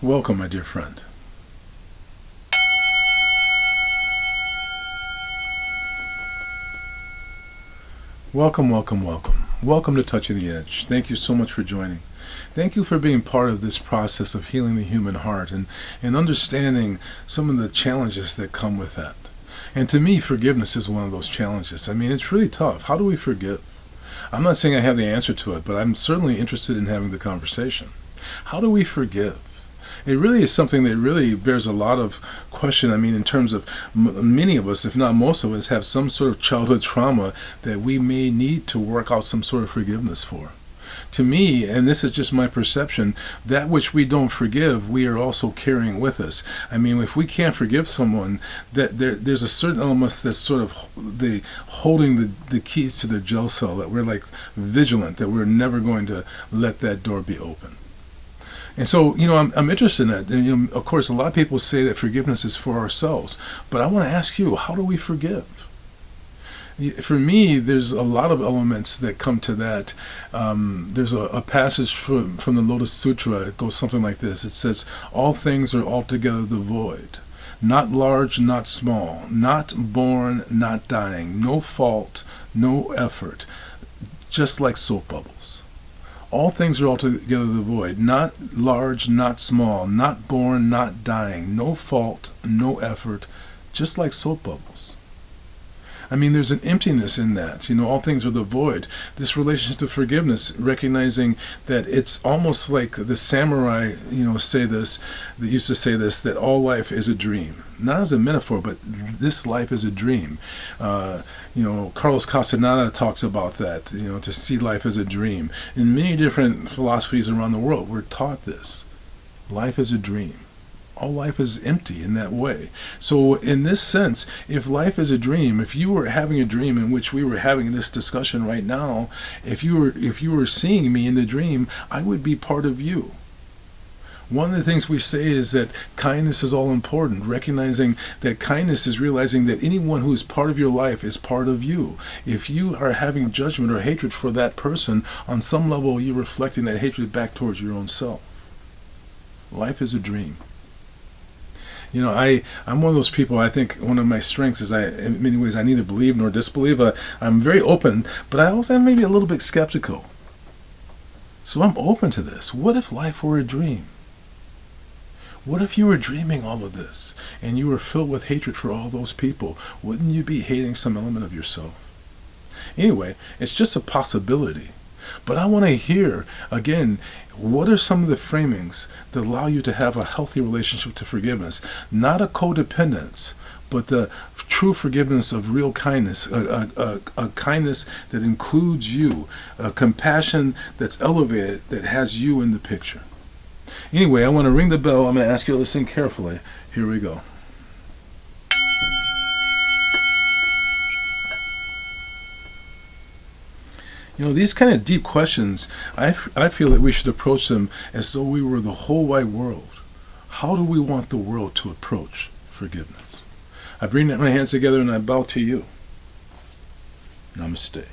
Welcome, my dear friend. Welcome, welcome, welcome. Welcome to Touching the Edge. Thank you so much for joining. Thank you for being part of this process of healing the human heart and understanding some of the challenges that come with that. And to me, forgiveness is one of those challenges. I mean, it's really tough. How do we forgive? I'm not saying I have the answer to it, but I'm certainly interested in having the conversation. How do we forgive? It really is something that really bears a lot of question. I mean, in terms of many of us, if not most of us, have some sort of childhood trauma that we may need to work out some sort of forgiveness for. To me, and this is just my perception, that which we don't forgive, we are also carrying with us. I mean, if we can't forgive someone, there's a certain element that's sort of holding the keys to the jail cell, that we're like vigilant, that we're never going to let that door be open. And so, I'm interested in that. And, of course, a lot of people say that forgiveness is for ourselves. But I want to ask you, how do we forgive? For me, there's a lot of elements that come to that. There's a passage from the Lotus Sutra. It goes something like this. It says, all things are altogether devoid. Not large, not small. Not born, not dying. No fault, no effort. Just like soap bubbles. All things are altogether devoid, not large, not small, not born, not dying, no fault, no effort, just like soap bubbles. I mean, there's an emptiness in that. All things are devoid. This relationship to forgiveness, recognizing that it's almost like the samurai, say this, that used to say this, that all life is a dream. Not as a metaphor, but this life is a dream. Carlos Castaneda talks about that, to see life as a dream. In many different philosophies around the world, we're taught this. Life is a dream. All life is empty in that way. So in this sense, if life is a dream, if you were having a dream in which we were having this discussion right now, if you were seeing me in the dream, I would be part of you. One of the things we say is that kindness is all important, recognizing that kindness is realizing that anyone who is part of your life is part of you. If you are having judgment or hatred for that person, on some level you're reflecting that hatred back towards your own self. Life is a dream. I'm one of those people. I think one of my strengths is in many ways, I neither believe nor disbelieve. I'm very open, but I also am maybe a little bit skeptical. So I'm open to this. What if life were a dream? What if you were dreaming all of this and you were filled with hatred for all those people? Wouldn't you be hating some element of yourself? Anyway, it's just a possibility. But I want to hear, again, what are some of the framings that allow you to have a healthy relationship to forgiveness? Not a codependence, but the true forgiveness of real kindness, a kindness that includes you, a compassion that's elevated, that has you in the picture. Anyway, I want to ring the bell. I'm going to ask you to listen carefully. Here we go. These kind of deep questions, I feel that we should approach them as though we were the whole wide world. How do we want the world to approach forgiveness? I bring my hands together and I bow to you. Namaste.